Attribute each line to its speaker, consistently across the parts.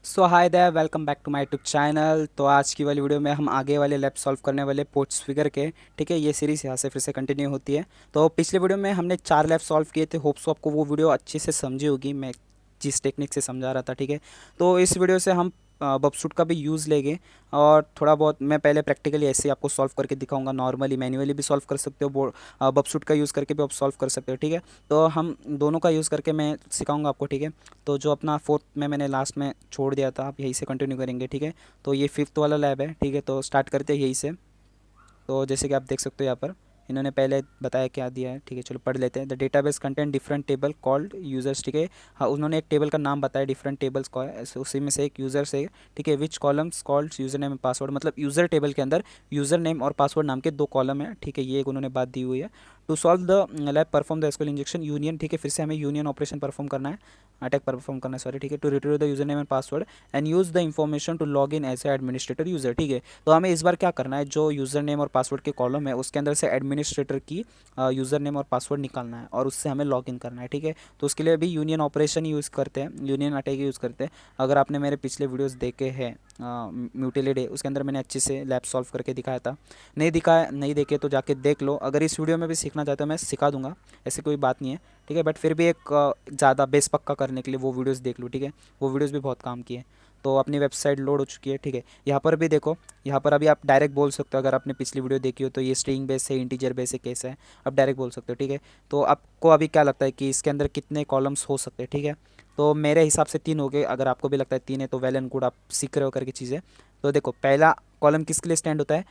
Speaker 1: So hi there, welcome back to my YouTube channel. तो आज की वाली वीडियो में हम आगे वाले लैब सॉल्व करने वाले पोर्ट्स फिगर के, ठीक है, ये सीरीज़ यहाँ से फिर से कंटिन्यू होती है। तो पिछले वीडियो में हमने 4 लैब सॉल्व किए थे। होप सो आपको वो वीडियो अच्छे से समझी होगी, मैं जिस टेक्निक से समझा रहा था, ठीक है। तो इस वीडियो से हम बबसूट का भी यूज़ लेंगे और थोड़ा बहुत मैं पहले प्रैक्टिकली ऐसे ही आपको सॉल्व करके दिखाऊंगा। नॉर्मली मैन्युअली भी सॉल्व कर सकते हो, बबसूट का यूज़ करके भी आप सॉल्व कर सकते हो, ठीक है। तो हम दोनों का यूज़ करके मैं सिखाऊंगा आपको, ठीक है। तो जो अपना फोर्थ में मैंने लास्ट में छोड़ दिया था, आप यहीं से कंटिन्यू करेंगे, ठीक है। तो ये फिफ्थ वाला लैब है, ठीक है। तो स्टार्ट करते हैं यहीं से। तो जैसे कि आप देख सकते हो यहाँ पर इन्होंने पहले बताया क्या दिया है, ठीक है। चलो पढ़ लेते हैं। The database content different table called users, ठीक है। हाँ, उन्होंने एक टेबल का नाम बताया, डिफरेंट टेबल्स का है, उसी में से एक यूजर्स है, ठीक है। Which columns called user name and password, मतलब यूजर टेबल के अंदर यूजर नेम और पासवर्ड नाम के 2 कॉलम है, ठीक है। ये एक उन्होंने बात दी हुई है। To solve the lab perform the SQL injection union, ठीक है। फिर से हमें यूनियन ऑपरेशन परफॉर्म करना है, अटैक परफॉर्म करना है, सॉरी, ठीक है। To retrieve the user name and password and use the information to log in as a administrator user, ठीक है। तो हमें इस बार क्या करना है, जो यूज़र नेम और पासवर्ड के कॉलम है उसके अंदर से एडमिनिस्ट्रेटर की यूज़र नेम और पासवर्ड निकालना है और उससे हमें लॉग इन करना है, ठीक है। तो उसके लिए अभी यूनियन ऑपरेशन यूज़ करते हैं, यूनियन अटैक यूज़ करते हैं। अगर आपने मेरे पिछले वीडियोज़ देखे हैं म्यूटिलेड है, उसके अंदर मैंने अच्छे से लैब सॉल्व करके दिखाया था। नहीं देखे तो जाके देख लो। अगर इस वीडियो में भी सीखना चाहते हो मैं सिखा दूंगा, ऐसी कोई बात नहीं है, ठीक है। बट फिर भी एक ज़्यादा बेस पक्का करने के लिए वो वीडियोस देख लो, ठीक है। वो वीडियोस भी बहुत काम किए। तो अपनी वेबसाइट लोड हो चुकी है, ठीक है। यहाँ पर भी देखो, यहाँ पर अभी आप डायरेक्ट बोल सकते हो। अगर आपने पिछली वीडियो देखी हो तो ये स्ट्रिंग बेस है, इंटीजर बेस है, कैसे है, आप डायरेक्ट बोल सकते हो, ठीक है। तो आपको अभी क्या लगता है कि इसके अंदर कितने कॉलम्स हो सकते हैं, ठीक है। तो मेरे हिसाब से 3 हो गए। अगर आपको भी लगता है 3 है तो वेल एंड गुड, आप सीख रहे हो करके चीज़ें। तो देखो, पहला कॉलम किसके लिए स्टैंड होता है,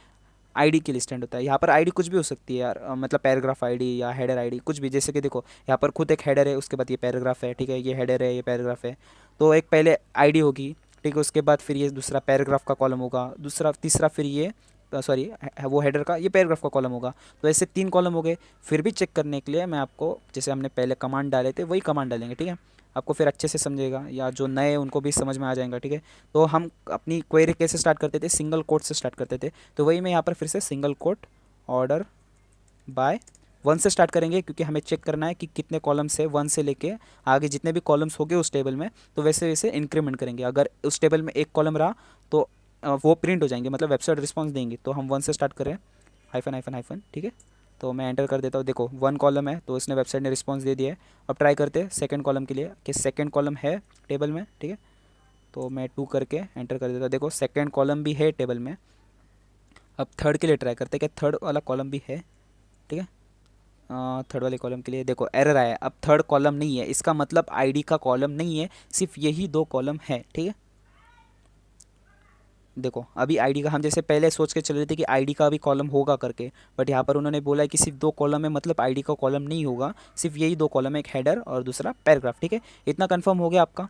Speaker 1: आईडी के लिए स्टैंड होता है। यहाँ पर आईडी कुछ भी हो सकती है यार, मतलब पैराग्राफ आईडी या हेडर आईडी, कुछ भी। जैसे कि देखो यहाँ पर खुद एक हेडर है, उसके बाद ये पैराग्राफ है, ठीक है। ये हेडर है, ये पैराग्राफ है। तो एक पहले आईडी होगी, ठीक है। उसके बाद फिर ये दूसरा पैराग्राफ का कॉलम होगा, दूसरा तीसरा फिर ये सॉरी वो हेडर का, ये पैराग्राफ का कॉलम होगा। तो ऐसे 3 कॉलम हो गए। फिर भी चेक करने के लिए मैं आपको, जैसे हमने पहले कमांड डाले थे वही कमांड डालेंगे, ठीक है। आपको फिर अच्छे से समझेगा, या जो नए उनको भी समझ में आ जाएगा, ठीक है। तो हम अपनी क्वेरी कैसे स्टार्ट करते थे, सिंगल कोट से स्टार्ट करते थे। तो वही मैं यहाँ पर फिर से सिंगल कोट ऑर्डर बाय 1 से स्टार्ट करेंगे, क्योंकि हमें चेक करना है कि कितने कॉलम्स है। 1 से लेके आगे जितने भी कॉलम्स हो गए उस टेबल में, तो वैसे वैसे इंक्रीमेंट करेंगे। अगर उस टेबल में एक कॉलम रहा तो वो प्रिंट हो जाएंगे, मतलब वेबसाइट रिस्पॉन्स देंगे। तो हम 1 से स्टार्ट करें, हाइफन हाइफन हाइफन, ठीक है। तो मैं एंटर कर देता हूँ। देखो 1 कॉलम है तो इसने वेबसाइट ने रिस्पॉन्स दे दिया है। अब ट्राई करते हैं सेकंड कॉलम के लिए कि सेकंड कॉलम है टेबल में, ठीक है। तो मैं 2 करके एंटर कर देता हूँ। देखो सेकंड कॉलम भी है टेबल में। अब थर्ड के लिए ट्राई करते हैं कि थर्ड वाला कॉलम भी है, ठीक है। थर्ड वाले कॉलम के लिए देखो एरर आया। अब थर्ड कॉलम नहीं है, इसका मतलब आईडी का कॉलम नहीं है, सिर्फ यही 2 कॉलम है, ठीक है। देखो अभी आईडी का हम जैसे पहले सोच के चल रहे थे कि आईडी का भी कॉलम होगा करके, बट यहाँ पर उन्होंने बोला है कि सिर्फ 2 कॉलम है, मतलब आईडी का कॉलम नहीं होगा, सिर्फ यही 2 कॉलम है, एक हेडर और दूसरा पैराग्राफ, ठीक है। इतना कंफर्म हो गया आपका।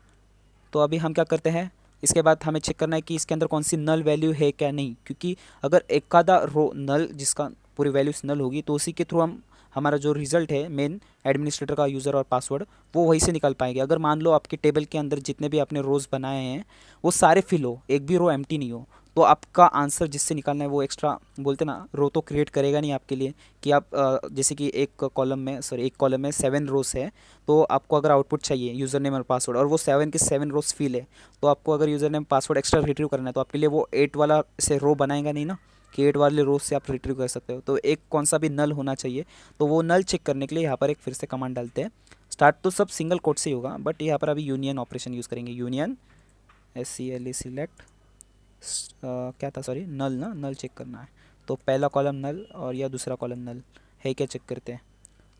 Speaker 1: तो अभी हम क्या करते हैं, इसके बाद हमें चेक करना है कि इसके अंदर कौन सी नल वैल्यू है क्या नहीं, क्योंकि अगर एक आधा रो नल, जिसका पूरी वैल्यूज नल होगी, तो उसी के थ्रू हम हमारा जो रिजल्ट है मेन एडमिनिस्ट्रेटर का यूज़र और पासवर्ड, वो वहीं से निकाल पाएंगे। अगर मान लो आपके टेबल के अंदर जितने भी आपने रोज़ बनाए हैं वो सारे फिल हो, एक भी रो एम्प्टी नहीं हो, तो आपका आंसर जिससे निकालना है वो एक्स्ट्रा बोलते ना रो तो क्रिएट करेगा नहीं आपके लिए। कि आप जैसे कि एक कॉलम में 7 रोज है, तो आपको अगर आउटपुट चाहिए यूज़र नेम और पासवर्ड, और वो 7 के 7 रोज फिल है, तो आपको अगर user name password extra retrieve करना है तो आपके लिए वो 8 वाला से रो बनाएगा नहीं ना, कि 8 वाले रोज से आप रिट्रीव कर सकते हो। तो एक कौन सा भी नल होना चाहिए। तो वो नल चेक करने के लिए यहाँ पर एक फिर से कमांड डालते हैं। स्टार्ट तो सब सिंगल कोड से ही होगा, बट यहाँ पर अभी यूनियन ऑपरेशन यूज़ करेंगे। यूनियन SCLE सिलेक्ट क्या था, सॉरी, नल ना, नल चेक करना है। तो पहला कॉलम नल और या दूसरा कॉलम नल है क्या, चेक करते हैं।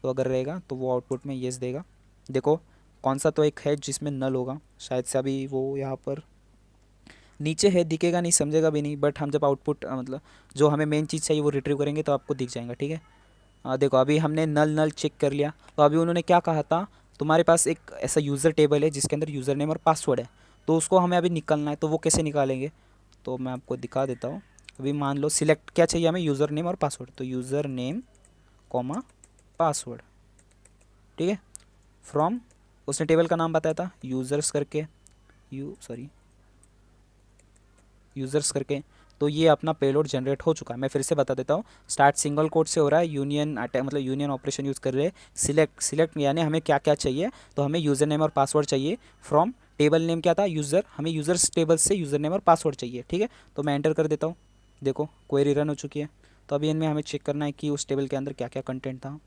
Speaker 1: तो अगर रहेगा तो वो आउटपुट में येस देगा। देखो कौन सा तो एक है जिसमें नल होगा, शायद से अभी वो यहाँ पर नीचे है, दिखेगा नहीं, समझेगा भी नहीं, बट हम जब आउटपुट मतलब जो हमें मेन चीज़ चाहिए वो रिट्रीव करेंगे तो आपको दिख जाएगा, ठीक है। देखो अभी हमने नल नल चेक कर लिया। तो अभी उन्होंने क्या कहा था, तुम्हारे पास एक ऐसा यूज़र टेबल है जिसके अंदर यूज़र नेम और पासवर्ड है, तो उसको हमें अभी निकालना है। तो वो कैसे निकालेंगे, तो मैं आपको दिखा देता हूँ। अभी मान लो सिलेक्ट क्या चाहिए हमें, यूज़र नेम और पासवर्ड। तो यूज़र नेम कॉमा पासवर्ड, ठीक है। फ्रॉम, उसने टेबल का नाम बताया था यूज़र्स करके, यूज़र्स करके। तो ये अपना पेलोड जनरेट हो चुका है। मैं फिर से बता देता हूँ, स्टार्ट सिंगल कोड से हो रहा है, यूनियन अटैक मतलब यूनियन ऑपरेशन यूज़ कर रहे हैं। सिलेक्ट यानी हमें क्या क्या चाहिए, तो हमें यूज़र नेम और पासवर्ड चाहिए फ्रॉम टेबल नेम क्या था, यूज़र, हमें यूज़र्स टेबल से यूज़र नेम और पासवर्ड चाहिए, ठीक है। तो मैं एंटर कर देता हूँ, देखो क्वेरी रन हो चुकी है। तो अभी इनमें हमें चेक करना है कि उस टेबल के अंदर क्या क्या कंटेंट था।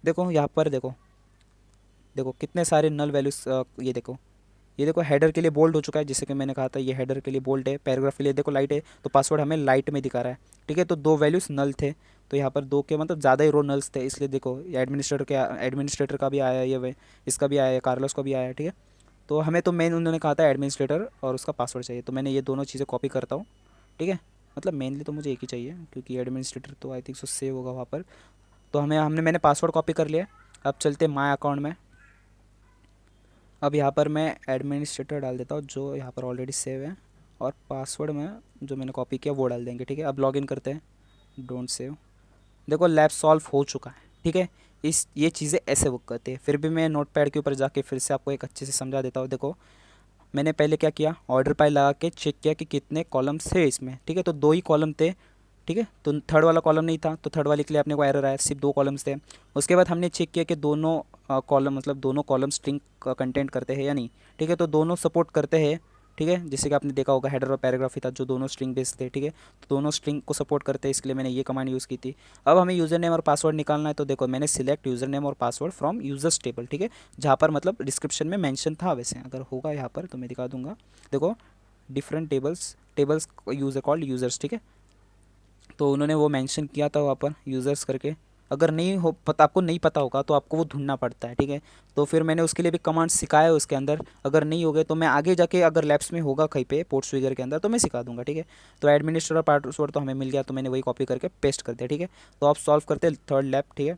Speaker 1: देखो यहाँ पर देखो, देखो कितने सारे नल वैल्यूज, ये देखो, ये देखो हेडर के लिए बोल्ड हो चुका है, जैसे कि मैंने कहा था ये हेडर के लिए बोल्ड है, पैराग्राफ के लिए देखो लाइट है, तो पासवर्ड हमें लाइट में दिखा रहा है, ठीक है। तो दो वैल्यूज़ नल थे, तो यहाँ पर दो के मतलब ज़्यादा ही रो नल्स थे, इसलिए देखो ये एडमिनिस्ट्रेटर का भी आया, ये वे इसका भी आया है, कार्लोस का भी आया है, ठीक है। तो हमें तो मेन उन्होंने कहा था एडमिनिस्ट्रेटर और उसका पासवर्ड चाहिए, तो मैंने ये दोनों चीज़ें कॉपी करता हूँ, ठीक है। मतलब मेनली तो मुझे एक ही चाहिए, क्योंकि एडमिनिस्ट्रेटर तो आई थिंक सो सेव होगा वहाँ पर। तो मैंने पासवर्ड कॉपी कर लिया। अब चलते माय अकाउंट में। अब यहाँ पर मैं एडमिनिस्ट्रेटर डाल देता हूँ जो यहाँ पर ऑलरेडी सेव है, और पासवर्ड में जो मैंने कॉपी किया वो डाल देंगे, ठीक है। अब लॉगिन करते हैं, डोंट सेव। देखो लैब सॉल्व हो चुका है, ठीक है। इस ये चीज़ें ऐसे वर्क करती है। फिर भी मैं नोटपैड के ऊपर जाके फिर से आपको एक अच्छे से समझा देता हूँ। देखो मैंने पहले क्या किया, ऑर्डर पाई लगा के चेक किया कि कितने कॉलम्स थे इसमें, ठीक है। तो दो ही कॉलम थे, ठीक है। तो थर्ड वाला कॉलम नहीं था, तो थर्ड वाले के लिए अपने को एरर आया, सिर्फ दो कॉलम्स थे। उसके बाद हमने चेक किया कि दोनों कॉलम मतलब दोनों कॉलम स्ट्रिंग का कंटेंट करते हैं या नहीं, ठीक है। तो दोनों सपोर्ट करते हैं, ठीक है। जैसे कि आपने देखा होगा हेडर और पैराग्राफ ही था जो दोनों स्ट्रिंग बेस्ड थे, ठीक है। तो दोनों स्ट्रिंग को सपोर्ट करते हैं, इसके लिए मैंने ये कमांड यूज़ की थी। अब हमें यूज़र नेम और पासवर्ड निकालना है, तो देखो मैंने सिलेक्ट यूज़र नेम और पासवर्ड फ्रॉम यूजर्स टेबल, ठीक है। जहाँ पर मतलब डिस्क्रिप्शन में मेंशन था, वैसे अगर होगा यहाँ पर तो मैं दिखा दूंगा। देखो different tables user called users, ठीक है। तो उन्होंने वो मेंशन किया था वहाँ पर यूज़र्स करके। अगर नहीं हो पता, आपको नहीं पता होगा तो आपको वो ढूंढना पड़ता है, ठीक है। तो फिर मैंने उसके लिए भी कमांड सिखाया उसके अंदर। अगर नहीं हो गए तो मैं आगे जाके अगर लैब्स में होगा कहीं पे पोर्ट्सफिगर के अंदर तो मैं सिखा दूंगा, ठीक है। तो एडमिनिस्ट्रेटर पासवर्ड तो हमें मिल गया, तो मैंने वही कॉपी करके पेस्ट कर दिया, ठीक है। तो आप सॉल्व करते हैं थर्ड लैब, ठीक है।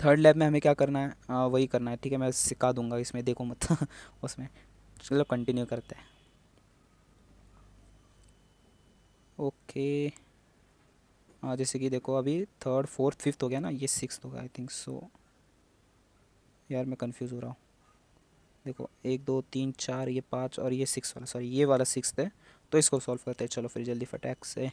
Speaker 1: थर्ड लैब में हमें क्या करना है, वही करना है, ठीक है। मैं सिखा दूंगा इसमें, देखो मत उसमें। चलो कंटिन्यू करते हैं। ओके, हाँ जैसे कि देखो अभी थर्ड फोर्थ फिफ्थ हो गया ना, ये सिक्स होगा आई थिंक सो। यार मैं कंफ्यूज हो रहा हूँ। देखो एक दो तीन चार, ये पाँच, और ये सिक्स वाला, सॉरी ये वाला सिक्स है। तो इसको सॉल्व करते हैं, चलो फिर जल्दी फटाक से,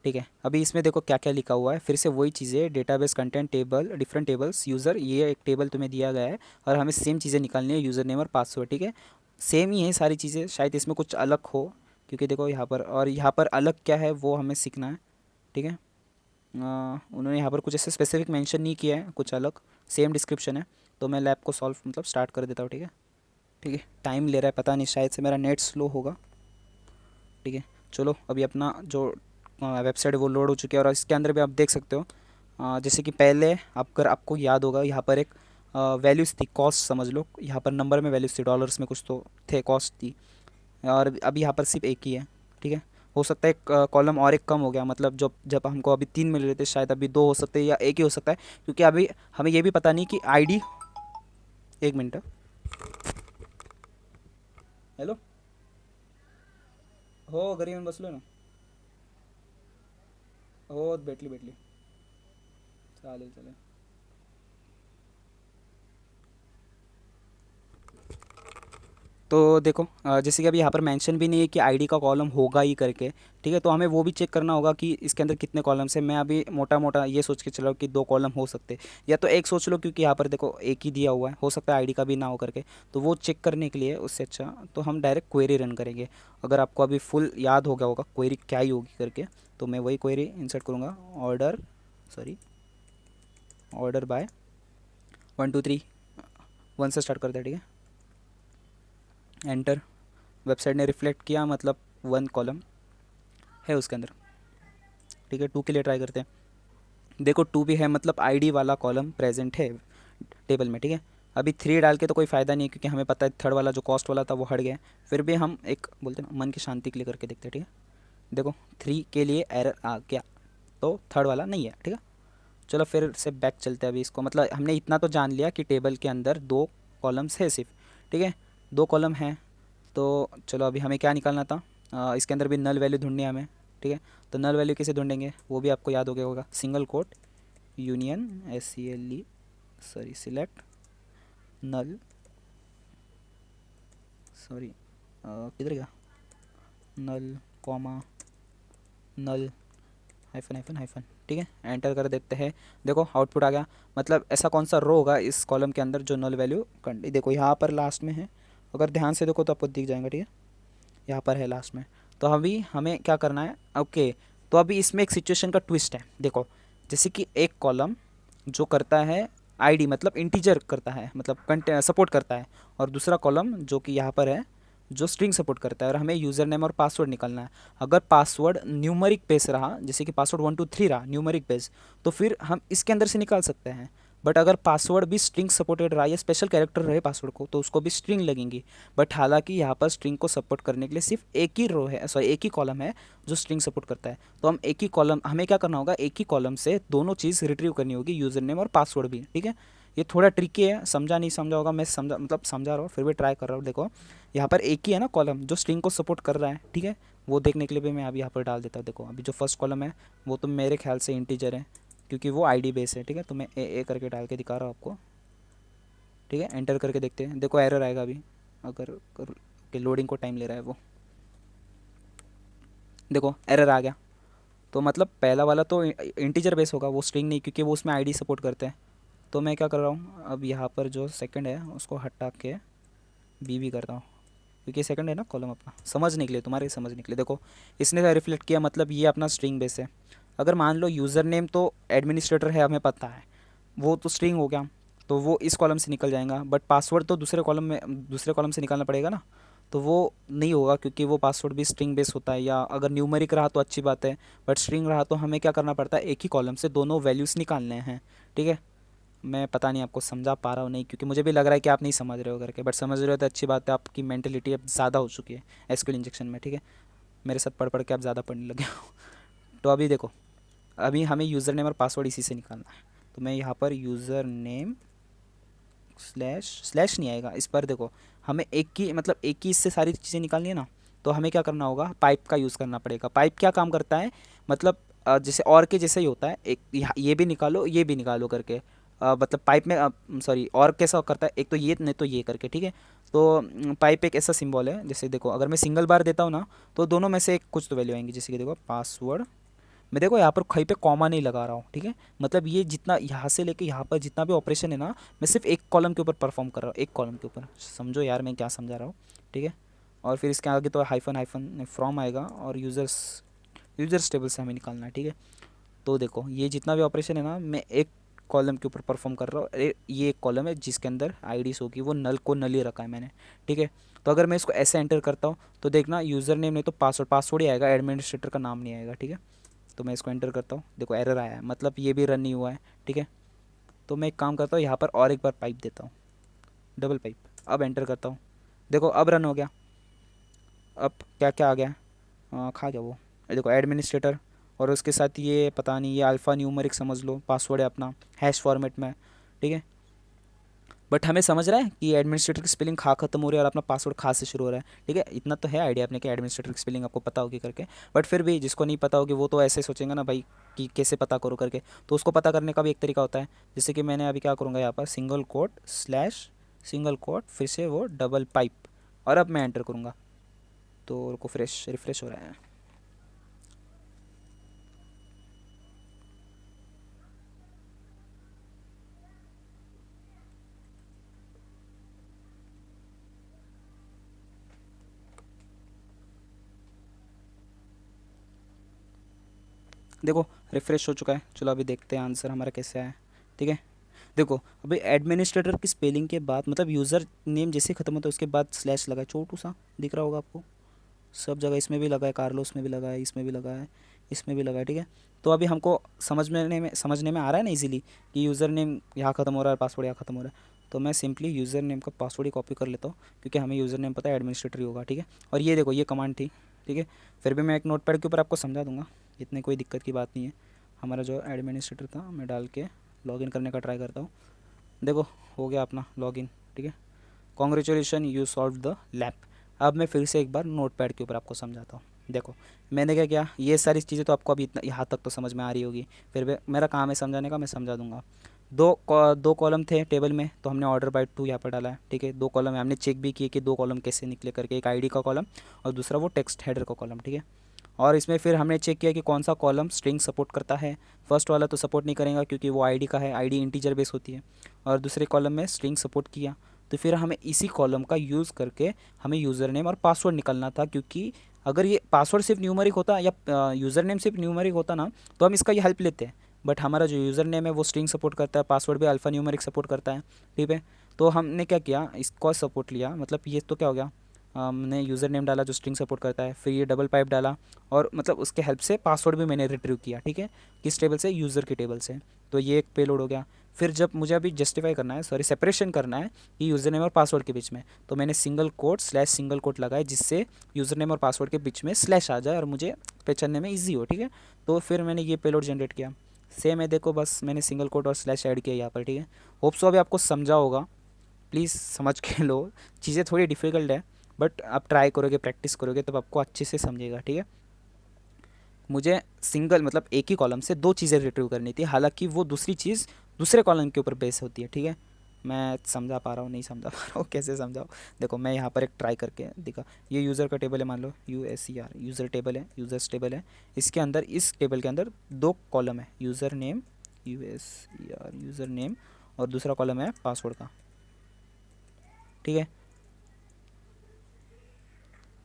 Speaker 1: ठीक है। अभी इसमें देखो क्या क्या लिखा हुआ है, फिर से वही चीज़ें, database content table, different tables, user, ये एक टेबल तुम्हें दिया गया है और हमें सेम चीज़ें निकालनी है, यूज़र नेम और पासवर्ड, ठीक है। सेम ही है सारी चीज़ें, शायद इसमें कुछ अलग हो, क्योंकि देखो यहाँ पर और यहाँ पर अलग क्या है वो हमें सीखना है, ठीक है। उन्होंने यहाँ पर कुछ ऐसे स्पेसिफिक मेंशन नहीं किया है, कुछ अलग, सेम डिस्क्रिप्शन है। तो मैं लैब को सॉल्व मतलब स्टार्ट कर देता हूँ, ठीक है। ठीक है, टाइम ले रहा है, पता नहीं शायद से मेरा नेट स्लो होगा, ठीक है। चलो अभी अपना जो वेबसाइट है वो लोड हो चुकी है, और इसके अंदर भी आप देख सकते हो, जैसे कि पहले अगर आपको याद होगा यहाँ पर एक वैल्यूज़ थी, कॉस्ट समझ लो, यहाँ पर नंबर में वैल्यूज़ थी, डॉलर्स में कुछ तो थे, कॉस्ट थी। और अभी यहाँ पर सिर्फ एक ही है, ठीक है। हो सकता है एक कॉलम और एक कम हो गया, मतलब जब जब हमको अभी तीन मिल रहे थे शायद अभी दो हो सकते हैं या एक ही हो सकता है, क्योंकि अभी हमें ये भी पता नहीं कि आईडी, एक मिनट, हॅलो, हो घरी येऊन बसलो ना, हो भेटली भेटली, चालेल चालेल। तो देखो जैसे कि अभी यहाँ पर मेंशन भी नहीं है कि आईडी का कॉलम होगा ही करके, ठीक है। तो हमें वो भी चेक करना होगा कि इसके अंदर कितने कॉलम्स हैं। मैं अभी मोटा मोटा ये सोच के चला कि दो कॉलम हो सकते, या तो एक सोच लो, क्योंकि यहाँ पर देखो एक ही दिया हुआ है, हो सकता है आईडी का भी ना हो करके। तो वो चेक करने के लिए उससे अच्छा तो हम डायरेक्ट क्वेरी रन करेंगे। अगर आपको अभी फुल याद हो गया होगा क्वेरी क्या ही होगी करके, तो मैं वही क्वेरी इंसर्ट करूँगा, order, sorry, order by 1 2 3, one से स्टार्ट करते हैं, ठीक है। एंटर, वेबसाइट ने रिफ्लेक्ट किया, मतलब वन कॉलम है उसके अंदर, ठीक है। टू के लिए ट्राई करते हैं, देखो टू भी है, मतलब आईडी वाला कॉलम प्रेजेंट है टेबल में, ठीक है। अभी थ्री डाल के तो कोई फ़ायदा नहीं है, क्योंकि हमें पता है थर्ड वाला जो कॉस्ट वाला था वो हट गया। फिर भी हम एक बोलते हैं ना मन की शांति के लिए करके देखते हैं, ठीक है। देखो थ्री के लिए एरर आ गया, तो थर्ड वाला नहीं है, ठीक है। चलो फिर से बैक चलते हैं अभी इसको, मतलब हमने इतना तो जान लिया कि टेबल के अंदर दो कॉलम्स है सिर्फ, ठीक है, दो कॉलम हैं। तो चलो अभी हमें क्या निकालना था, इसके अंदर भी नल वैल्यू ढूंढनी है हमें, ठीक है। तो नल वैल्यू कैसे ढूंढेंगे वो भी आपको याद हो गया होगा, single quote union SCLE, sorry select null, sorry किधर गया, null comma null hyphen hyphen hyphen, ठीक है, एंटर कर देते हैं। देखो आउटपुट आ गया। मतलब ऐसा कौन सा रो होगा इस कॉलम के अंदर जो नल वैल्यू देखो यहाँ पर लास्ट में है, अगर ध्यान से देखो तो आपको दिख जाएगा। ठीक है, यहाँ पर है लास्ट में। तो अभी हमें क्या करना है, ओके। तो अभी इसमें एक सिचुएशन का ट्विस्ट है। देखो जैसे कि एक कॉलम जो करता है आईडी मतलब इंटीजर करता है, मतलब सपोर्ट करता है, और दूसरा कॉलम जो कि यहाँ पर है जो स्ट्रिंग सपोर्ट करता है, और हमें यूज़र नेम और पासवर्ड निकालना है। अगर पासवर्ड न्यूमरिक बेस रहा, जैसे कि पासवर्ड 1 2 3 रहा न्यूमरिक बेस, तो फिर हम इसके अंदर से निकाल सकते हैं। बट अगर पासवर्ड भी स्ट्रिंग सपोर्टेड रहा या स्पेशल कैरेक्टर रहे पासवर्ड को, तो उसको भी स्ट्रिंग लगेंगी। बट हालांकि यहाँ पर स्ट्रिंग को सपोर्ट करने के लिए सिर्फ एक ही रो है, सॉरी एक ही कॉलम है जो स्ट्रिंग सपोर्ट करता है। तो हम एक ही कॉलम, हमें क्या करना होगा, एक ही कॉलम से दोनों चीज़ रिट्रीव करनी होगी, यूज़र नेम और पासवर्ड भी। ठीक है, ये थोड़ा ट्रिकी है, समझा नहीं समझा होगा, मैं समझा मतलब समझा रहा हूँ, फिर भी ट्राई कर रहा हूँ। देखो यहाँ पर एक ही है ना कॉलम जो स्ट्रिंग को सपोर्ट कर रहा है। ठीक है, वो देखने के लिए भी मैं अभी यहाँ पर डाल देता हूँ। देखो अभी जो फर्स्ट कॉलम है वो तो मेरे ख्याल से इंटीजर है, क्योंकि वो आईडी बेस है। ठीक है, तो मैं ए करके डाल के दिखा रहा हूँ आपको। ठीक है, एंटर करके देखते हैं। देखो एरर आएगा अभी, अगर के लोडिंग को टाइम ले रहा है वो। देखो एरर आ गया। तो मतलब पहला वाला तो इंटीजर बेस होगा, वो स्ट्रिंग नहीं, क्योंकि वो उसमें आईडी सपोर्ट करते हैं। तो मैं क्या कर रहा हूँ, अब यहाँ पर जो सेकंड है उसको हटा के बी करता हूँ, क्योंकि सेकंड है ना कॉलम अपना, समझने के लिए, तुम्हारे समझने के लिए। देखो इसने रिफ्लेक्ट किया, मतलब ये अपना स्ट्रिंग बेस है। अगर मान लो यूज़र नेम तो एडमिनिस्ट्रेटर है, हमें पता है, वो तो स्ट्रिंग हो गया, तो वो इस कॉलम से निकल जाएगा। बट पासवर्ड तो दूसरे कॉलम से निकालना पड़ेगा ना, तो वो नहीं होगा, क्योंकि वो पासवर्ड भी स्ट्रिंग बेस होता है। या अगर न्यूमेरिक रहा तो अच्छी बात है, बट स्ट्रिंग रहा तो हमें क्या करना पड़ता है, एक ही कॉलम से दोनों वैल्यूज़ निकालने हैं। ठीक है, मैं पता नहीं आपको समझा पा रहा हूँ नहीं, क्योंकि मुझे भी लग रहा है कि आप नहीं समझ रहे हो करके, बट समझ रहे हो तो अच्छी बात है, आपकी मेंटेलिटी अब ज़्यादा हो चुकी है एसक्यूएल इंजेक्शन में। ठीक है, मेरे साथ पढ़ पढ़ के आप ज़्यादा पढ़ने लगे हो। तो अभी देखो, अभी हमें यूज़र नेम और पासवर्ड इसी से निकालना है। तो मैं यहाँ पर यूज़र नेम स्लैश नहीं आएगा इस पर। देखो हमें एक ही मतलब एक ही इससे सारी चीज़ें निकालनी है ना, तो हमें क्या करना होगा, पाइप का यूज़ करना पड़ेगा। पाइप क्या काम करता है, मतलब जैसे और के जैसे ही होता है, एक ये भी निकालो ये भी निकालो करके। मतलब पाइप में सॉरी और कैसा करता है, एक तो ये नहीं तो ये करके। ठीक है, तो पाइप एक ऐसा सिंबल है, जैसे देखो अगर मैं सिंगल बार देता हूँ ना, तो दोनों में से एक कुछ तो वैल्यू आएंगी। जैसे कि देखो पासवर्ड, मैं देखो यहाँ पर कहीं पे कॉमा नहीं लगा रहा हूँ। ठीक है, मतलब ये जितना यहाँ से लेके यहाँ पर जितना भी ऑपरेशन है ना, मैं सिर्फ एक कॉलम के ऊपर परफॉर्म कर रहा हूँ, एक कॉलम के ऊपर। समझो यार मैं क्या समझा रहा हूँ। ठीक है, और फिर इसके आगे तो हाइफन हाइफन फ्रॉम आएगा, और यूजर्स टेबल से हमें निकालना है। ठीक है, तो देखो ये जितना भी ऑपरेशन है ना, मैं एक कॉलम के ऊपर परफॉर्म कर रहा हूँ। अरे ये एक कॉलम है जिसके अंदर आईडीज़ होगी, वो नल को नल ही रखा है मैंने। ठीक है, तो अगर मैं इसको ऐसे एंटर करता हूँ तो देखना यूज़र नेम नहीं तो पासवर्ड ही आएगा, एडमिनिस्ट्रेटर का नाम नहीं आएगा। ठीक है, तो मैं इसको एंटर करता हूँ। देखो एरर आया है, मतलब ये भी रन नहीं हुआ है। ठीक है, तो मैं एक काम करता हूँ, यहाँ पर और एक बार पाइप देता हूँ, डबल पाइप। अब एंटर करता हूँ, देखो अब रन हो गया। अब क्या क्या आ गया, खा गया वो। देखो एडमिनिस्ट्रेटर, और उसके साथ ये पता नहीं, ये अल्फ़ा न्यूमरिक समझ लो, पासवर्ड है अपना हैश फॉर्मेट में। ठीक है, बट हमें समझ रहा है कि एडमिनिस्ट्रेटर की स्पेलिंग खा खत्म हो रही है और अपना पासवर्ड खा से शुरू हो रहा है। ठीक है, इतना तो है आइडिया अपने कि एडमिनिस्ट्रेटर की स्पेलिंग आपको पता होगी करके। बट फिर भी जिसको नहीं पता होगी वो तो ऐसे सोचेंगे ना भाई कि कैसे पता करो करके। तो उसको पता करने का भी एक तरीका होता है, जैसे कि मैंने अभी क्या करूँगा, यहाँ पर single quote slash single quote, फिर से वो डबल पाइप, और अब मैं एंटर करूँगा तो रुको, रिफ्रेश हो रहा है। देखो रिफ़्रेश हो चुका है। चलो अभी देखते हैं आंसर हमारा कैसे आया। ठीक है, देखो अभी एडमिनिस्ट्रेटर की स्पेलिंग के बाद, मतलब यूज़र नेम जैसे ख़त्म होता है उसके बाद स्लैश लगा है, छोटू सा दिख रहा होगा आपको सब जगह। इसमें भी लगा है, कार्लोस में भी लगा है, इसमें भी लगा है, इसमें भी लगा है। ठीक है, तो अभी हमको समझने में आ रहा है ना इजीली कि यूज़र नेम यहाँ ख़त्म हो रहा है, पासवर्ड यहाँ ख़त्म हो रहा है। तो मैं सिंपली यूज़र नेम का पासवर्ड ही कॉपी कर लेता हूँ, क्योंकि हमें यूज़र नेम पता है एडमिनिस्ट्रेटर ही होगा। ठीक है, और ये देखो ये कमांड थी। ठीक है, फिर भी मैं एक नोटपैड के ऊपर आपको समझा दूंगा, इतने कोई दिक्कत की बात नहीं है। हमारा जो एडमिनिस्ट्रेटर था मैं डाल के लॉगिन करने का ट्राई करता हूँ। देखो हो गया अपना लॉगिन। ठीक है, congratulation you solve the lap. अब मैं फिर से एक बार नोटपैड के ऊपर आपको समझाता हूँ। देखो मैंने क्या किया, ये सारी चीज़ें तो आपको अभी इतना यहाँ तक तो समझ में आ रही होगी, फिर भी मेरा काम है समझाने का, मैं समझा दूंगा। दो कॉलम थे टेबल में, तो हमने ऑर्डर बाय 2 यहाँ पर डाला है। ठीक है, 2 कॉलम है, हमने चेक भी किए कि 2 कॉलम कैसे निकले करके, एक आईडी का कॉलम और दूसरा वो टेक्स्ट हेडर का कॉलम। ठीक है, और इसमें फिर हमने चेक किया कि कौन सा कॉलम स्ट्रिंग सपोर्ट करता है। फर्स्ट वाला तो सपोर्ट नहीं करेगा क्योंकि वो आईडी का है, आईडी इंटीजर बेस होती है। और दूसरे कॉलम में स्ट्रिंग सपोर्ट किया, तो फिर हमें इसी कॉलम का यूज़ करके हमें यूज़र नेम और पासवर्ड निकालना था। क्योंकि अगर ये पासवर्ड सिर्फ न्यूमेरिक होता या यूज़र नेम सिर्फ न्यूमेरिक होता ना, तो हम इसका ये हेल्प लेते हैं। बट हमारा जो यूज़र नेम है वो स्ट्रिंग सपोर्ट करता है, पासवर्ड भी अल्फ़ा न्यूमेरिक सपोर्ट करता है, ठीक है। तो हमने क्या किया, इसको सपोर्ट लिया, मतलब ये तो क्या हो गया, हमने यूज़र नेम डाला जो स्ट्रिंग सपोर्ट करता है, फिर ये डबल पाइप डाला और मतलब उसके हेल्प से पासवर्ड भी मैंने रिट्रीव किया, ठीक है। किस टेबल से, यूज़र के टेबल से। तो ये एक पेलोड हो गया। फिर जब मुझे अभी जस्टिफाई करना है, सॉरी सेपरेशन करना है कि यूज़र नेम और पासवर्ड के बीच में, तो मैंने single quote slash single quote लगाया जिससे यूज़र नेम और पासवर्ड के बीच में स्लैश आ जाए और मुझे पहचानने में ईजी हो, ठीक है। तो फिर मैंने ये पेलोड जनरेट किया। सेम है, देखो बस मैंने सिंगल कोट और स्लैश ऐड किया यहाँ पर, ठीक है। होप सो अभी आपको समझा होगा, प्लीज़ समझ के लो। चीज़ें थोड़ी डिफ़िकल्ट है बट आप ट्राई करोगे, प्रैक्टिस करोगे तब आपको अच्छे से समझेगा, ठीक है। मुझे सिंगल मतलब एक ही कॉलम से दो चीज़ें रिट्रीव करनी थी, हालांकि वो दूसरी चीज़ दूसरे कॉलम के ऊपर बेस होती है, ठीक है। मैं समझा पा रहा हूँ, नहीं समझा पा रहा हूँ, कैसे समझाऊँ। देखो मैं यहाँ पर एक ट्राई करके दिखा, ये यूज़र का टेबल है, मान लो USER यूज़र टेबल है, यूज़र्स टेबल है। इसके अंदर, इस टेबल के अंदर दो कॉलम है, user name USER user name, और दूसरा कॉलम है पासवर्ड का, ठीक है,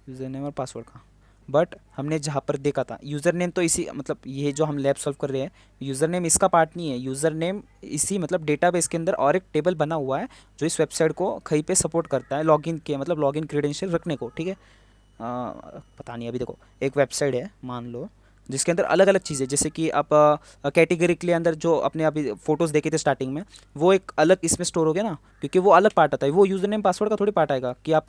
Speaker 1: यूज़र नेम और पासवर्ड का। बट हमने जहाँ पर देखा था यूज़र नेम, तो इसी मतलब ये जो हम लैब सॉल्व कर रहे हैं, यूज़र नेम इसका पार्ट नहीं है। यूज़र नेम इसी मतलब डेटाबेस के अंदर और एक टेबल बना हुआ है जो इस वेबसाइट को कहीं पे सपोर्ट करता है लॉगिन के, मतलब लॉगिन क्रेडेंशियल रखने को, ठीक है। पता नहीं, अभी देखो एक वेबसाइट है मान लो जिसके अंदर अलग अलग चीज़ें, जैसे कि आप कैटेगरी के अंदर जो अपने अभी फ़ोटोज़ देखे थे स्टार्टिंग में, वो एक अलग इसमें स्टोर हो गया ना, क्योंकि वो अलग पार्ट आता है। वो यूज़र नेम पासवर्ड का थोड़ी पार्ट आएगा कि आप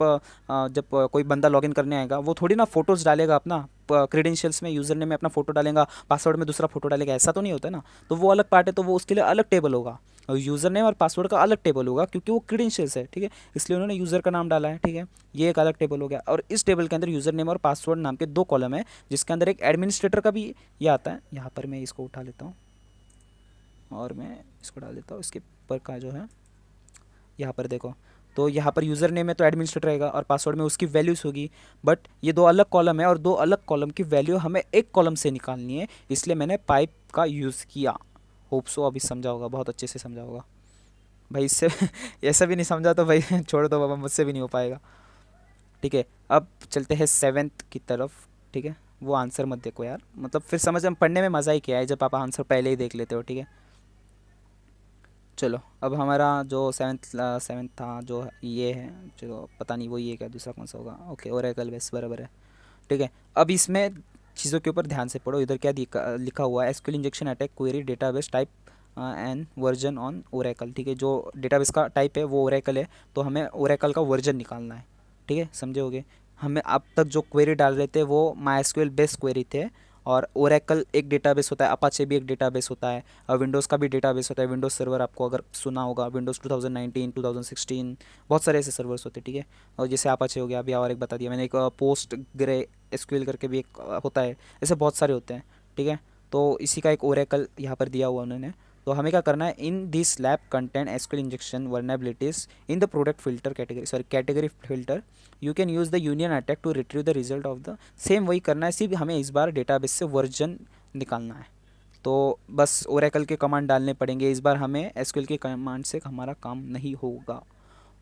Speaker 1: जब कोई बंदा लॉगिन करने आएगा वो थोड़ी ना फ़ोटोज़ डालेगा अपना क्रेडेंशियल्स में, यूज़र नेम में अपना फ़ोटो डालेगा, पासवर्ड में दूसरा फोटो डालेगा, ऐसा तो नहीं होता ना। तो वो अलग पार्ट है, तो वो उसके लिए अलग टेबल होगा, और यूज़र नेम और पासवर्ड का अलग टेबल होगा क्योंकि वो क्रेडेंशियल्स है, ठीक है। इसलिए उन्होंने यूज़र का नाम डाला है, ठीक है। ये एक अलग टेबल हो गया, और इस टेबल के अंदर यूज़र नेम और पासवर्ड नाम के दो कॉलम है, जिसके अंदर एक एडमिनिस्ट्रेटर का भी ये आता है। यहाँ पर मैं इसको उठा लेता हूँ और मैं इसको डाल देता हूँ, इसके ऊपर का जो है यहाँ पर देखो, तो यहाँ पर यूज़र नेम में तो एडमिनिस्ट्रेटर रहेगा और पासवर्ड में उसकी वैल्यूज़ होगी। बट ये दो अलग कॉलम है और दो अलग कॉलम की वैल्यू हमें एक कॉलम से निकालनी है, इसलिए मैंने पाइप का यूज़ किया। होप सो अभी समझा होगा, बहुत अच्छे से समझा होगा भाई। इससे ऐसा भी नहीं समझा तो भाई छोड़ दो बाबा, मुझसे भी नहीं हो पाएगा, ठीक है। अब चलते हैं सेवेंथ की तरफ, ठीक है। वो आंसर मत देखो यार, मतलब फिर समझ में पढ़ने में मज़ा ही क्या है जब आप आंसर पहले ही देख लेते हो, ठीक है। चलो अब हमारा जो सेवेंथ था जो ये है, चलो पता नहीं वो ये क्या दूसरा कौन सा होगा, ओके ओरेकल बेस, बराबर है, ठीक है। अब इसमें चीज़ों के ऊपर ध्यान से पढ़ो, इधर क्या लिखा हुआ है, SQL injection attack query database type and version on Oracle, ठीक है। जो डेटाबेस का टाइप है वो ओरेकल है, तो हमें ओरेकल का वर्जन निकालना है, ठीक है, समझे होगे। हमें अब तक जो क्वेरी डाल रहे थे वो माइस्क्यूएल बेस्ड क्वेरी थे, और ओरेकल एक डेटाबेस होता है, अपाचे भी एक डेटाबेस होता है, और विंडोज़ का भी डेटाबेस होता है, विंडोज़ सर्वर आपको अगर सुना होगा, विंडोज़ 2019 2016 बहुत सारे ऐसे सर्वर्स होते हैं, ठीक है। और जैसे अपाचे हो गया, अभी और एक बता दिया मैंने, एक पोस्ट ग्रे एसक्यूएल करके भी एक होता है, ऐसे बहुत सारे होते हैं, ठीक है। तो इसी का एक ओरेकल यहाँ पर दिया हुआ उन्होंने। तो हमें क्या करना है, in this lab content SQL injection vulnerabilities in the product filter category, sorry category filter, you can use the union attack to retrieve the result of the same. वही करना है, सिर्फ हमें इस बार डेटाबेस से वर्जन निकालना है। तो बस ओरेकल के कमांड डालने पड़ेंगे, इस बार हमें एसक्यूएल के कमांड से हमारा काम नहीं होगा।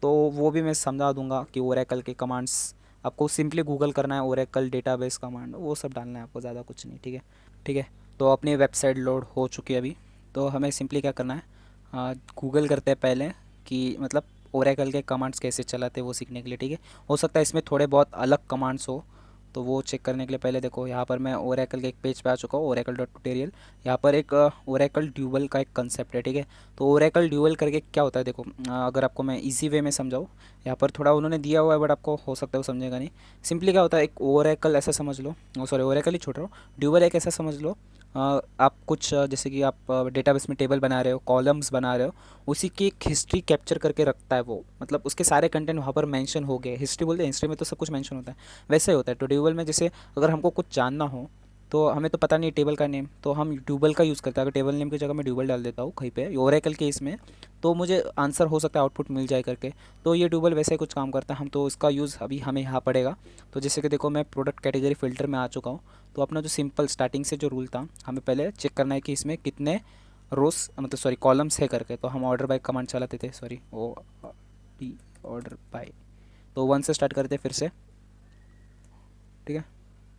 Speaker 1: तो वो भी मैं समझा दूंगा कि ओरेकल के कमांड्स आपको सिंपली गूगल करना है, ओरेकल डेटाबेस कमांड वो सब डालना है आपको, ज़्यादा कुछ नहीं, ठीक है, ठीक है। तो अपनी वेबसाइट लोड हो चुकी है अभी, तो हमें सिंपली क्या करना है, गूगल करते हैं पहले कि मतलब ओरेकल के कमांड्स कैसे चलाते हैं वो सीखने के लिए, ठीक है। हो सकता है इसमें थोड़े बहुत अलग कमांड्स हो, तो वो चेक करने के लिए पहले देखो यहाँ पर मैं ओरेकल के एक पेज पे आ चुका हूँ, ओरेकल डॉट ट्यूटोरियल। यहाँ पर एक ओरेकल ड्यूबल का एक कंसेप्ट है, ठीक है। तो ओरेकल ड्यूबल करके क्या होता है देखो, अगर आपको मैं इजी वे में समझाऊँ, यहाँ पर थोड़ा उन्होंने दिया हुआ है बट आपको हो सकता है वो समझेगा नहीं। सिंपली क्या होता है, एक ओरेकल ऐसा समझ लो, सॉरी ओरेकल ही छोड़ रहा हूँ, ड्यूबल एक ऐसा समझ लो, आप कुछ जैसे कि आप डेटाबेस में टेबल बना रहे हो, कॉलम्स बना रहे हो, उसी की एक हिस्ट्री कैप्चर करके रखता है वो, मतलब उसके सारे कंटेंट वहाँ पर मेंशन हो गए। हिस्ट्री बोलते हैं, हिस्ट्री में तो सब कुछ मेंशन होता है, वैसे ही होता है। तो ड्यूबल में जैसे अगर हमको कुछ जानना हो तो हमें तो पता नहीं टेबल का नेम, तो हम ड्यूबल का यूज़ करते हैं। अगर टेबल नेम की जगह मैं ड्यूबल डाल देता हूँ कहीं पे ओरेकल के इसमें, तो मुझे आंसर हो सकता है आउटपुट मिल जाए करके। तो ये ड्यूबल वैसे ही कुछ काम करता है, हम तो इसका यूज़ अभी हमें यहाँ पड़ेगा। तो जैसे कि देखो मैं प्रोडक्ट कैटेगरी फ़िल्टर में आ चुका हूँ। तो अपना जो सिंपल स्टार्टिंग से जो रूल था, हमें पहले चेक करना है कि इसमें कितने रोस मतलब सॉरी कॉलम्स है करके। तो हम ऑर्डर बाय कमांड चलाते थे, sorry O D order by. तो 1 से स्टार्ट करते हैं फिर से, ठीक है।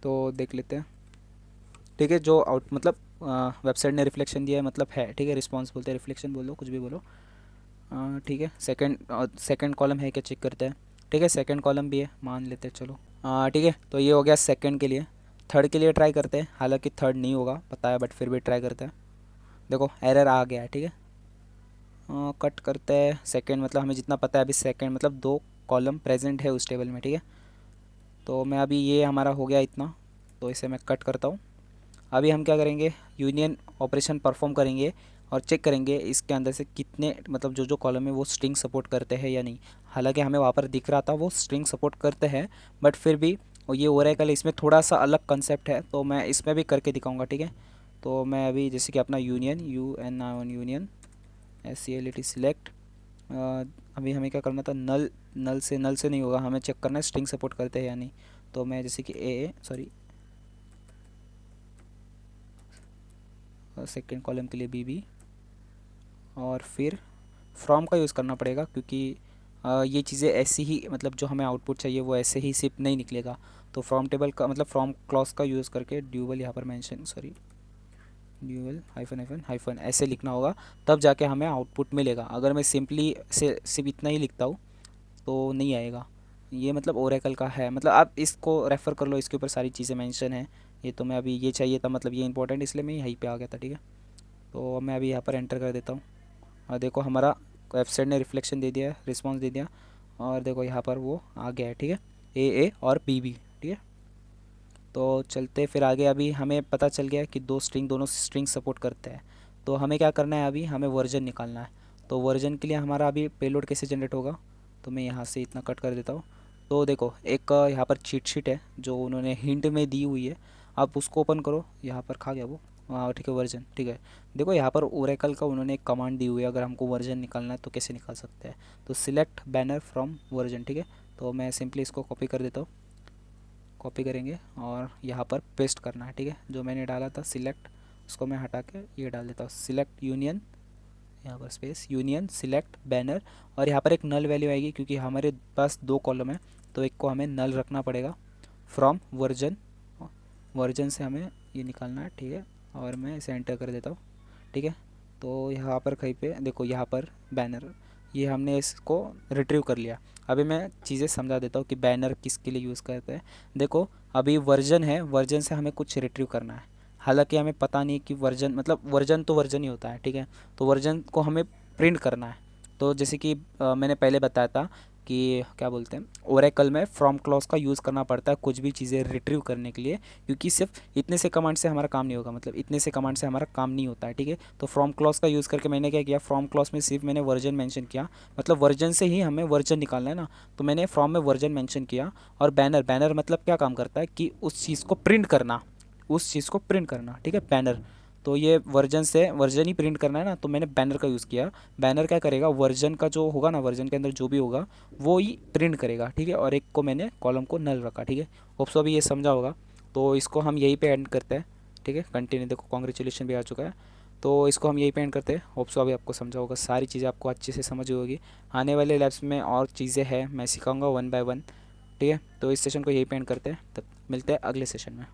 Speaker 1: तो देख लेते हैं, ठीक है। जो आउट मतलब वेबसाइट ने रिफ्लेक्शन दिया है मतलब है, ठीक है। रिस्पॉन्स बोलते हैं, रिफ्लेक्शन बोलो, कुछ भी बोलो, ठीक है। सेकंड कॉलम है क्या चेक करते हैं, ठीक है। सेकंड कॉलम भी है मान लेते हैं, चलो, ठीक है। तो ये हो गया सेकंड के लिए। थर्ड के लिए ट्राई करते हैं, हालांकि थर्ड नहीं होगा पता है, बट फिर भी ट्राई करते हैं। देखो एरर आ गया है, ठीक है। कट करते हैं सेकंड, मतलब हमें जितना पता है अभी सेकंड मतलब 2 कॉलम प्रेजेंट है उस टेबल में, ठीक है। तो मैं अभी ये हमारा हो गया इतना, तो इसे मैं कट करता हूँ। अभी हम क्या करेंगे, यूनियन ऑपरेशन परफॉर्म करेंगे और चेक करेंगे इसके अंदर से कितने मतलब जो जो कॉलम है वो स्ट्रिंग सपोर्ट करते हैं या नहीं। हालांकि हमें वहाँ पर दिख रहा था वो स्ट्रिंग सपोर्ट करते हैं, बट फिर भी और ये ओरेकल इसमें थोड़ा सा अलग कंसेप्ट है, तो मैं इसमें भी करके दिखाऊंगा, ठीक है। तो मैं अभी जैसे कि अपना यूनियन यूनियन SELECT सिलेक्ट, अभी हमें क्या करना था, नल से नहीं होगा, हमें चेक करना है स्ट्रिंग सपोर्ट करते हैं या नहीं। तो मैं जैसे कि सेकेंड कॉलम के लिए BB, और फिर फ्रॉम का यूज़ करना पड़ेगा क्योंकि ये चीज़ें ऐसी ही मतलब जो हमें आउटपुट चाहिए वो ऐसे ही सिर्फ नहीं निकलेगा। तो फ्रॉम टेबल का मतलब फ्रॉम क्लॉज का यूज़ करके ड्यूबल यहाँ पर मेंशन सॉरी ड्यूबल हाइफन ऐसे लिखना होगा, तब जाके हमें आउटपुट मिलेगा। अगर मैं सिंपली से सिर्फ इतना ही लिखता हूँ तो नहीं आएगा। ये मतलब ओरेकल का है, मतलब आप इसको रेफ़र कर लो, इसके ऊपर सारी चीज़ें मेंशन है। ये तो मैं अभी ये चाहिए था मतलब ये इंपॉर्टेंट, इसलिए मैं यहीं पे आ गया था, ठीक है। तो मैं अभी यहाँ पर एंटर कर देता हूँ और देखो हमारा वेबसाइट ने रिफ्लेक्शन दे दिया है, रिस्पॉन्स दे दिया, और देखो यहाँ पर वो आ गया है, ठीक है। ए और BB, ठीक है। तो चलते फिर आगे, अभी हमें पता चल गया कि दोनों स्ट्रिंग सपोर्ट करते हैं। तो हमें क्या करना है, अभी हमें वर्जन निकालना है। तो वर्जन के लिए हमारा अभी पेलोड कैसे जनरेट होगा, तो मैं यहाँ से इतना कट कर देता हूँ। तो देखो एक यहाँ पर चीट शीट है जो उन्होंने हिंट में दी हुई है, आप उसको ओपन करो। यहाँ पर खा गया वो, हाँ ठीक है, वर्जन, ठीक है। देखो यहाँ पर ओरेकल का उन्होंने एक कमांड दी हुई है, अगर हमको वर्जन निकालना है तो कैसे निकाल सकते हैं। तो सिलेक्ट बैनर फ्रॉम वर्जन, ठीक है। तो मैं सिंपली इसको कॉपी कर देता हूँ, कॉपी करेंगे और यहाँ पर पेस्ट करना है, ठीक है। जो मैंने डाला था सिलेक्ट, उसको मैं हटा के ये डाल देता हूँ, सिलेक्ट यूनियन, यहाँ पर स्पेस यूनियन सिलेक्ट बैनर, और यहाँ पर एक नल वैल्यू आएगी क्योंकि हमारे पास 2 कॉलम है तो एक को हमें नल रखना पड़ेगा। फ्रॉम वर्जन से हमें ये निकालना है, ठीक है। और मैं इसे एंटर कर देता हूँ, ठीक है। तो यहाँ पर कहीं पे देखो, यहाँ पर बैनर, ये हमने इसको रिट्रीव कर लिया। अभी मैं चीज़ें समझा देता हूँ कि बैनर किसके लिए यूज़ करते हैं। देखो अभी वर्जन है, वर्जन से हमें कुछ रिट्रीव करना है, हालांकि हमें पता नहीं कि वर्जन मतलब वर्जन तो वर्जन ही होता है, ठीक है। तो वर्जन को हमें प्रिंट करना है। तो जैसे कि मैंने पहले बताया था कि क्या बोलते हैं, ओरेकल में फ्रॉम क्लॉज का यूज़ करना पड़ता है कुछ भी चीज़ें रिट्रीव करने के लिए, क्योंकि सिर्फ इतने से कमांड से हमारा काम नहीं होगा, मतलब इतने से कमांड से हमारा काम नहीं होता है, ठीक है। तो फ्रॉम क्लॉज का यूज़ करके मैंने क्या किया, फ्रॉम क्लॉज में सिर्फ मैंने वर्जन मेंशन किया, मतलब वर्जन से ही हमें वर्जन निकालना है ना, तो मैंने फ्रॉम में वर्जन मेंशन किया। और बैनर मतलब क्या काम करता है कि उस चीज़ को प्रिंट करना, ठीक है, बैनर। तो ये वर्जन से वर्जन ही प्रिंट करना है ना, तो मैंने बैनर का यूज़ किया। बैनर क्या करेगा, वर्जन का जो होगा ना, वर्जन के अंदर जो भी होगा वो ही प्रिंट करेगा, ठीक है। और एक को मैंने कॉलम को नल रखा, ठीक है। होप सो अभी ये समझा होगा। तो इसको हम यहीं पे एंड करते हैं, ठीक है। कंटिन्यू, देखो कॉन्ग्रेचुलेशन भी आ चुका है। तो इसको हम यहीं पे एंड करते हैं। होप सो अभी आपको समझा होगा, सारी चीज़ें आपको अच्छे से समझ होगी। आने वाले लैब्स में और चीज़ें हैं, मैं सिखाऊंगा 1 बाय 1, ठीक है। तो इस सेशन को यहीं पे एंड करते हैं, तब मिलते हैं अगले सेशन में।